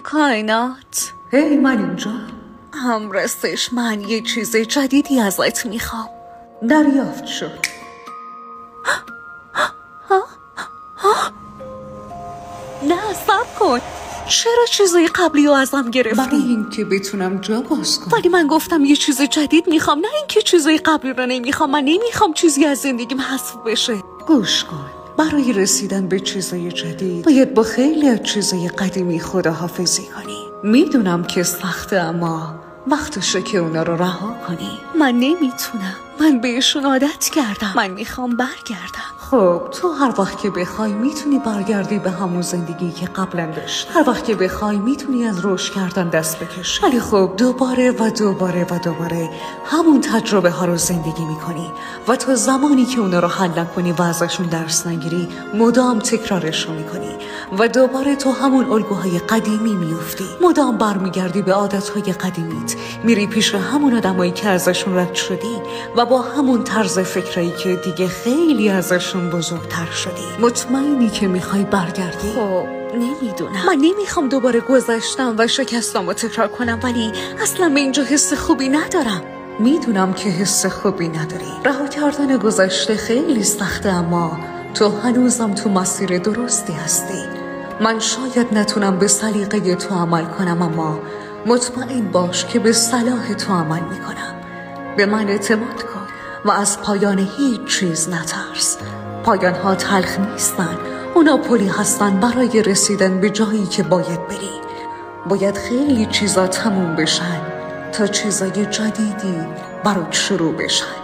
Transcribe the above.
کائنات، هی من اینجا. هم راستش من یه چیز جدیدی ازت میخوام. دریافت شد. نه صبر کن، چرا چیزای قبلی رو ازم گرفتی؟ برای اینکه بتونم جا باز کنم. ولی من گفتم یه چیز جدید میخوام، نه اینکه چیزای قبلی رو نمیخوام. من نمیخوام چیزی از زندگیم حذف بشه. گوش کن، برای رسیدن به چیزای جدید باید با خیلی از چیزای قدیمی خداحافظی کنی. میدونم که سخته، اما وقتشه که اونا رو رها کنی. من نمیتونم، من بهشون عادت کردم. من میخوام برگردم. خب تو هر وقت که بخوای میتونی برگردی به همون زندگی که قبلا داشتی. هر وقت که بخوای میتونی از رشد کردن دست بکشی. ولی خب دوباره و دوباره و دوباره همون تجربه ها رو زندگی میکنی و تا زمانی که اونا رو حل نکنی و ازشون درس نگیری مدام تکرارشون میکنی و دوباره تو همون الگوهای قدیمی میفتی. مدام برمیگردی به عادتهای قدیمیت، میری پیش همون آدمایی که ازشون رد شدی و با همون طرز فکری که دیگه خیلی ازشون بزرگتر شدی. مطمئنی که میخوای برگردی؟ خب نمیدونم، من نمیخوام دوباره گذشتم و شکستم و تکرار کنم، ولی اصلا به اینجا حس خوبی ندارم. میدونم که حس خوبی نداری. رها کردن گذشته خیلی سخته، اما تو هنوزم تو مسیر درستی هستی. من شاید نتونم به سلیقه تو عمل کنم، اما مطمئن باش که به صلاح تو عمل میکنم. به من اعتماد کن و از پایان هیچ چیز نترس. پایان ها تلخ نیستن، اونا پلی هستن برای رسیدن به جایی که باید بری. باید خیلی چیزا تموم بشن تا چیزای جدیدی برات شروع بشن.